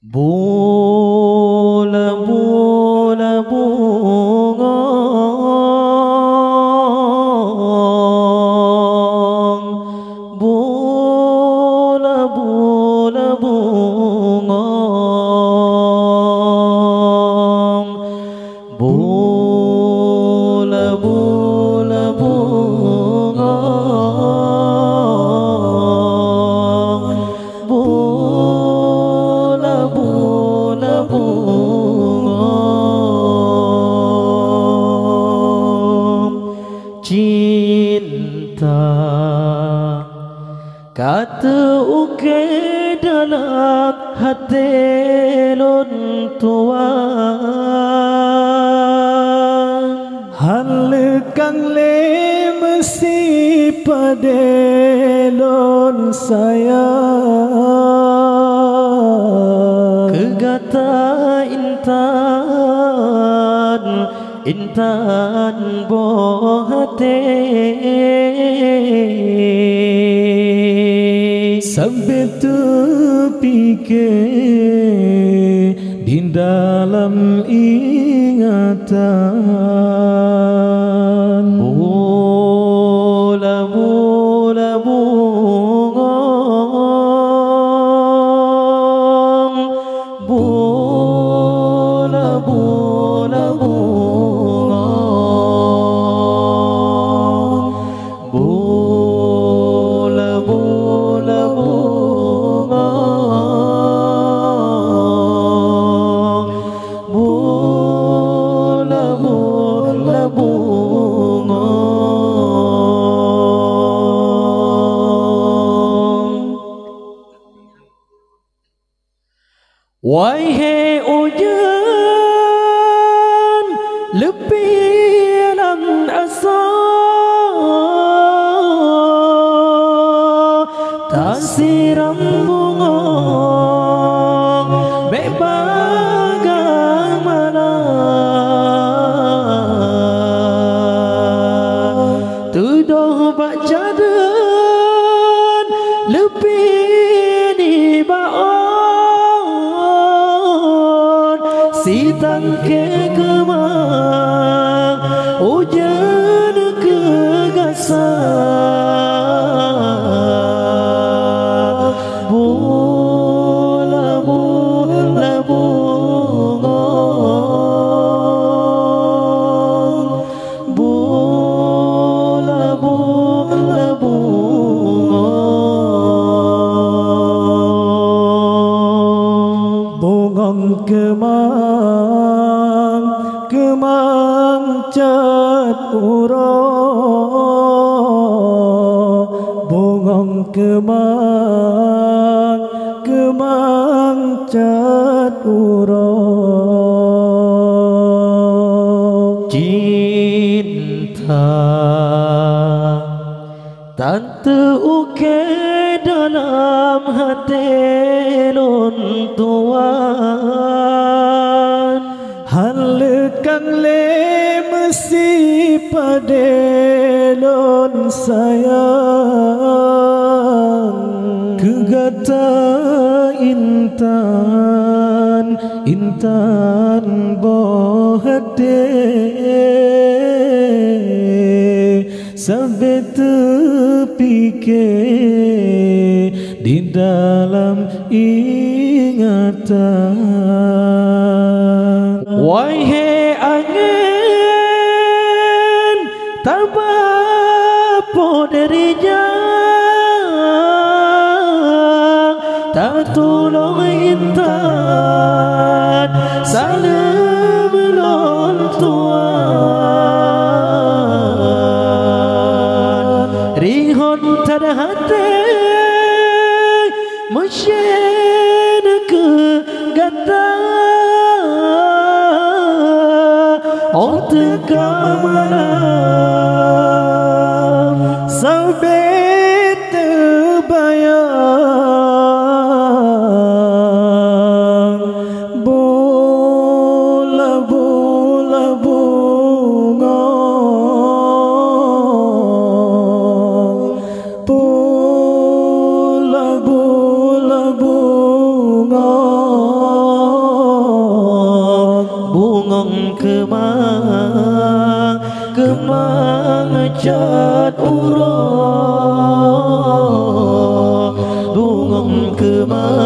Bola bola bungong, bola bola bungong, bola bola bungong, bola bola bungong. Cinta kata uke dalam hati lon tuan, hal kang le mesti padelon sayang, kegata intan intan boh hati, sampai terfikir di dalam ingatan. Bola bola bungong, bola bola bungong, bola bola bungong, bola bola bungong. Wahai hujan lepiran asa, tak siram bunga bagaimana, tuduh baca dan lebih di baon, si tangke kemang hujan kegasan. Bola bola bungong, bola bola bungong, Bungong kemang, kemang cat urang, bungong kemang, kemang cat urang. cinta tak teruke dalam hati lon tuan, hal kang le mesti padelon sayang, kegata intan intan boh hati, sampai terfikir di dalam ingatan. wahai angin tak apa darinya, tak tolong intan salam lon tuan, rihon tada hati mesin ke gata, oh teka malam sampai terbayang. Bola bola bungong, bola bola bungong, kemangat urah Bungong kemangat